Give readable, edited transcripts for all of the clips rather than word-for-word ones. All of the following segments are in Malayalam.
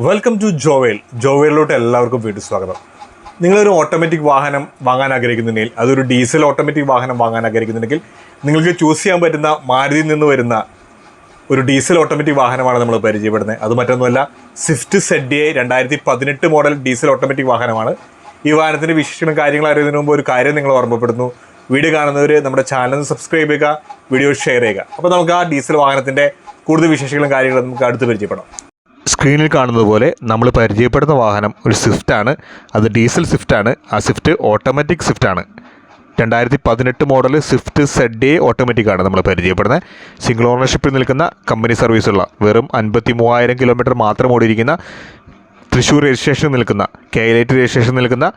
Welcome to ജോവേൽ. ജോവേലിലോട്ട് എല്ലാവർക്കും വീണ്ടും സ്വാഗതം. നിങ്ങളൊരു ഓട്ടോമാറ്റിക് വാഹനം വാങ്ങാൻ ആഗ്രഹിക്കുന്നുണ്ടെങ്കിൽ, അതൊരു ഡീസൽ ഓട്ടോമാറ്റിക് വാഹനം വാങ്ങാൻ ആഗ്രഹിക്കുന്നുണ്ടെങ്കിൽ, നിങ്ങൾക്ക് ചൂസ് ചെയ്യാൻ പറ്റുന്ന മാരുതിയിൽ നിന്ന് വരുന്ന ഒരു ഡീസൽ ഓട്ടോമാറ്റിക് വാഹനമാണ് നമ്മൾ പരിചയപ്പെടുന്നത്. അത് മറ്റൊന്നുമല്ല, Swift ZA 2018 model diesel automatic വാഹനമാണ്. ഈ വാഹനത്തിൻ്റെ വിശേഷങ്ങളും കാര്യങ്ങളും അറിയുന്നതിന് മുമ്പ് ഒരു കാര്യം നിങ്ങൾ ഓർമ്മപ്പെടുന്നു. വീഡിയോ കാണുന്നവർ നമ്മുടെ ചാനൽ സബ്സ്ക്രൈബ് ചെയ്യുക, വീഡിയോ ഷെയർ ചെയ്യുക. അപ്പോൾ നമുക്ക് ആ ഡീസൽ വാഹനത്തിൻ്റെ കൂടുതൽ വിശേഷങ്ങളും കാര്യങ്ങളും നമുക്ക് അടുത്ത് പരിചയപ്പെടാം. സ്ക്രീനിൽ കാണുന്നത് പോലെ നമ്മൾ പരിചയപ്പെടുന്ന വാഹനം ഒരു സ്വിഫ്റ്റാണ്. അത് ഡീസൽ സ്വിഫ്റ്റാണ്. ആ സ്വിഫ്റ്റ് ഓട്ടോമാറ്റിക് സ്വിഫ്റ്റാണ്. 2018 മോഡൽ സ്വിഫ്റ്റ് ZA ഓട്ടോമാറ്റിക്കാണ് നമ്മൾ പരിചയപ്പെടുന്നത്. സിംഗിൾ ഓണർഷിപ്പിൽ നിൽക്കുന്ന കമ്പനി സർവീസുള്ള വെറും 53,000 കിലോമീറ്റർ മാത്രം ഓടിയിരിക്കുന്ന തൃശ്ശൂർ രജിസ്ട്രേഷൻ നിൽക്കുന്ന KLAT രജിസ്ട്രേഷൻ നിൽക്കുന്ന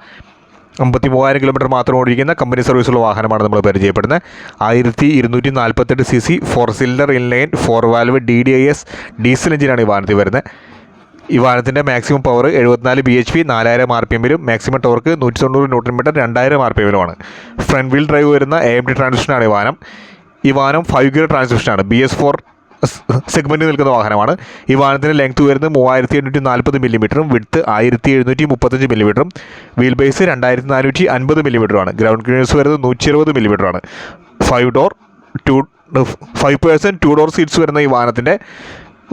53,000 കിലോമീറ്റർ മാത്രം ഓടിയിരിക്കുന്ന കമ്പനി സർവീസുള്ള വാഹനമാണ് നമ്മൾ പരിചയപ്പെടുന്നത്. 1248 cc 4 cylinder inline 4 valve DDIS diesel എഞ്ചിനാണ് ഈ വാഹനത്തിൽ വരുന്നത്. ഈ വാഹനത്തിൻ്റെ maximum power 74 bhp 4000 RPM maximum torque 190 Nm 2000 RPM. Front wheel drive വരുന്ന AMD ട്രാൻസ്മിഷനാണ് ഈ വാഹനം. ഈ വാഹനം 5 ഗിയർ ട്രാൻസ്മിഷനാണ്. BS4 സെഗ്മെൻറ്റിൽ നിൽക്കുന്ന വാഹനമാണ്. ഈ വാഹനത്തിൻ്റെ ലെങ്ത് വരുന്നത് 3840 മില്ലിമീറ്ററും വിഡ്ത്ത് 1735 മില്ലിമീറ്ററും വീൽ ബേസ് 2450 മില്ലിമീറ്ററുമാണ്. ഗ്രൗണ്ട് ക്ലിയറൻസ് വരുന്നത് 120 മില്ലിമീറ്ററാണ്. 5 ഡോർ 5 പേഴ്സൺ 2 ഡോർ സീറ്റ്സ് വരുന്ന ഈ വാഹനത്തിൻ്റെ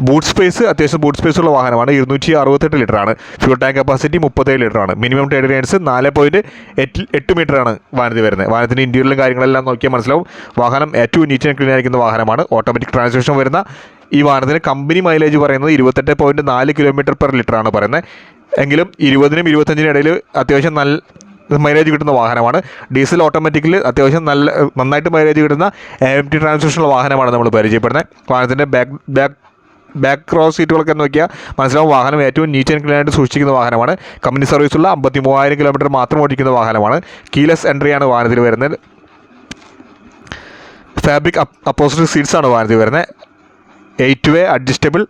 ബൂട്ട് സ്പേസ് അത്യാവശ്യം ബൂട്ട് സ്പേസ് ഉള്ള വാഹനമാണ്. 268 ലിറ്ററാണ്. ഫ്യൂൽ ടാങ്ക് കപ്പാസിറ്റി 37 ലിറ്ററാണ്. മിനിമം ടയർ റേഡിയസ് 4.8 മീറ്ററാണ് വാഹനത്തിൽ വരുന്നത്. വാഹനത്തിൻ്റെ ഇൻറ്റീരിയലും കാര്യങ്ങളെല്ലാം നോക്കിയാൽ മനസ്സിലാവും. വാഹനം ഏറ്റവും നീറ്റ് ആൻഡ് ക്ലീൻ ആയിരിക്കുന്ന വാഹനമാണ്. ഓട്ടോമാറ്റിക് ട്രാൻസ്മിഷൻ വരുന്ന ഈ വാഹനത്തിന് കമ്പനി മൈലേജ് പറയുന്നത് 28.4 കിലോമീറ്റർ പെർ ലിറ്ററാണ് പറയുന്നത്. എങ്കിലും 20-നും 25-നും ഇടയിൽ അത്യാവശ്യം നല്ല മൈലേജ് കിട്ടുന്ന വാഹനമാണ്. ഡീസൽ ഓട്ടോമാറ്റിക്കിൽ അത്യാവശ്യം നന്നായിട്ട് മൈലേജ് കിട്ടുന്ന AMT ട്രാൻസ്മിഷനുള്ള വാഹനമാണ് നമ്മൾ പരിചയപ്പെടുന്നത്. വാഹനത്തിൻ്റെ ബാക്ക് ക്രോസ് സീറ്റുകളൊക്കെ നോക്കിയാൽ മനസ്സിലാവും വാഹനം ഏറ്റവും നീറ്റ് ആൻഡ് ക്ലീൻ ആയിട്ട് സൂക്ഷിക്കുന്ന വാഹനമാണ്. കമ്പനി സർവീസുള്ള 53,000 കിലോമീറ്റർ മാത്രം ഓടിക്കുന്ന വാഹനമാണ്. കീലെസ് എൻട്രിയാണ് വാഹനത്തിൽ വരുന്നത്. ഫാബ്രിക് അപ്പോസിറ്റ് സീറ്റ്സാണ് വാഹനത്തിൽ വരുന്നത്. 8-way adjustable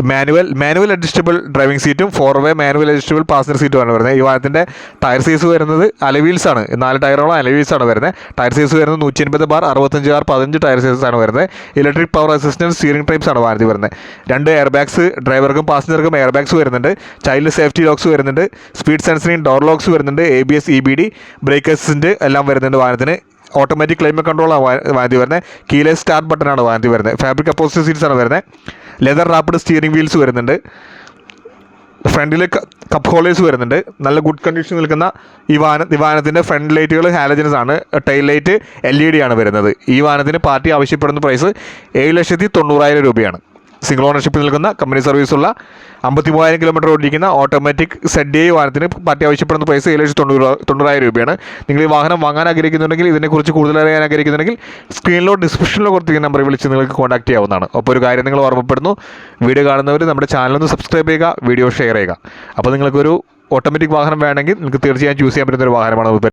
manual adjustable driving സീറ്റും 4-way മാനുവൽ അഡ്ജസ്റ്റബിൾ പാസഞ്ചർ സീറ്റുമാണ് വരുന്നത്. ഈ വാഹനത്തിൻ്റെ ടയർ സൈസ് വരുന്നത് അലവീൽസാണ്. 4 ടയറോളം അലവീൽസാണ് വരുന്നത്. ടയർ സൈസ് വരുന്നത് 180/65 15 ടയർ സൈസാണ് വരുന്നത്. Electric power assistant steering types ആണ് വാഹനത്തിൽ വരുന്നത്. 2 എയർ ബാഗ്സ് ഡ്രൈവർക്കും പാസഞ്ചർക്കും എയർ ബാഗ്സ് വരുന്നുണ്ട്. ചൈൽഡ് സേഫ്റ്റി ലോക്സ് വരുന്നുണ്ട്. സ്പീഡ് സെൻസറിങ് ഡോർ ലോക്സ് വരുന്നുണ്ട്. ABS EBD ബ്രേക്ക് അസിസ്റ്റൻറ്റ് എല്ലാം വരുന്നുണ്ട് വാഹനത്തിന്. ഓട്ടോമാറ്റിക് ക്ലൈമറ്റ് കൺട്രോളാണ് വാഹനത്തിൽ വരുന്നത്. കീലെസ് സ്റ്റാർട്ട് ബട്ടനാണ് വാഹനത്തിൽ വരുന്നത്. ഫാബ്രിക് അപ്പോസിറ്റ് സീറ്റ്സാണ് വരുന്നത്. ലെതർ റാപ്പിഡ് സ്റ്റിയറിംഗ് വീൽസ് വരുന്നുണ്ട്. ഫ്രണ്ടിൽ കപ്പ് ഹോൾഡേഴ്സ് വരുന്നുണ്ട്. നല്ല ഗുഡ് കണ്ടീഷനിൽ നിൽക്കുന്ന ഈ വാഹനത്തിൻ്റെ ഫ്രണ്ട് ലൈറ്റുകൾ ഹാലജൻസ് ആണ്. ടൈൽ ലൈറ്റ് LED ആണ് വരുന്നത്. ഈ വാഹനത്തിന് പാർട്ടി ആവശ്യപ്പെടുന്ന പ്രൈസ് 7,90,000 രൂപയാണ്. സിംഗിൾ ഓണർഷിപ്പിൽ നിൽക്കുന്ന കമ്പനി സർവീസുള്ള 53,000 കിലോമീറ്റർ ഓടിക്കുന്ന ഓട്ടോമാറ്റിക് ZA വാഹനത്തിന് പാർട്ടി ആവശ്യപ്പെടുന്ന പ്രൈസ് 7,90,000 രൂപയാണ്. നിങ്ങൾ ഈ വാഹനം വാങ്ങാൻ ആഗ്രഹിക്കുന്നുണ്ടെങ്കിൽ, ഇതിനെക്കുറിച്ച് കൂടുതൽ അറിയാൻ ആഗ്രഹിക്കുന്നുണ്ടെങ്കിൽ സ്ക്രീനിലോ ഡിസ്ക്രിപ്ഷനിലോ കൊടുത്തിരിക്കുന്ന നമ്പറിൽ വിളിച്ച് നിങ്ങൾക്ക് കോൺടാക്ട് ചെയ്യാവുന്നതാണ്. അപ്പോൾ ഒരു കാര്യം നിങ്ങൾ ഓർമ്മപ്പെടുന്നു, വീഡിയോ കാണുന്നവർ നമ്മുടെ ചാനലൊന്ന് സബ്സ്ക്രൈബ് ചെയ്യുക, വീഡിയോ ഷെയർ ചെയ്യുക. അപ്പോൾ നിങ്ങൾക്കൊരു ഓട്ടോമാറ്റിക് വാഹനം വേണമെങ്കിൽ നിങ്ങൾക്ക് തീർച്ചയായും ചൂസ് ചെയ്യാൻ പറ്റുന്ന ഒരു വാഹനമാണ്.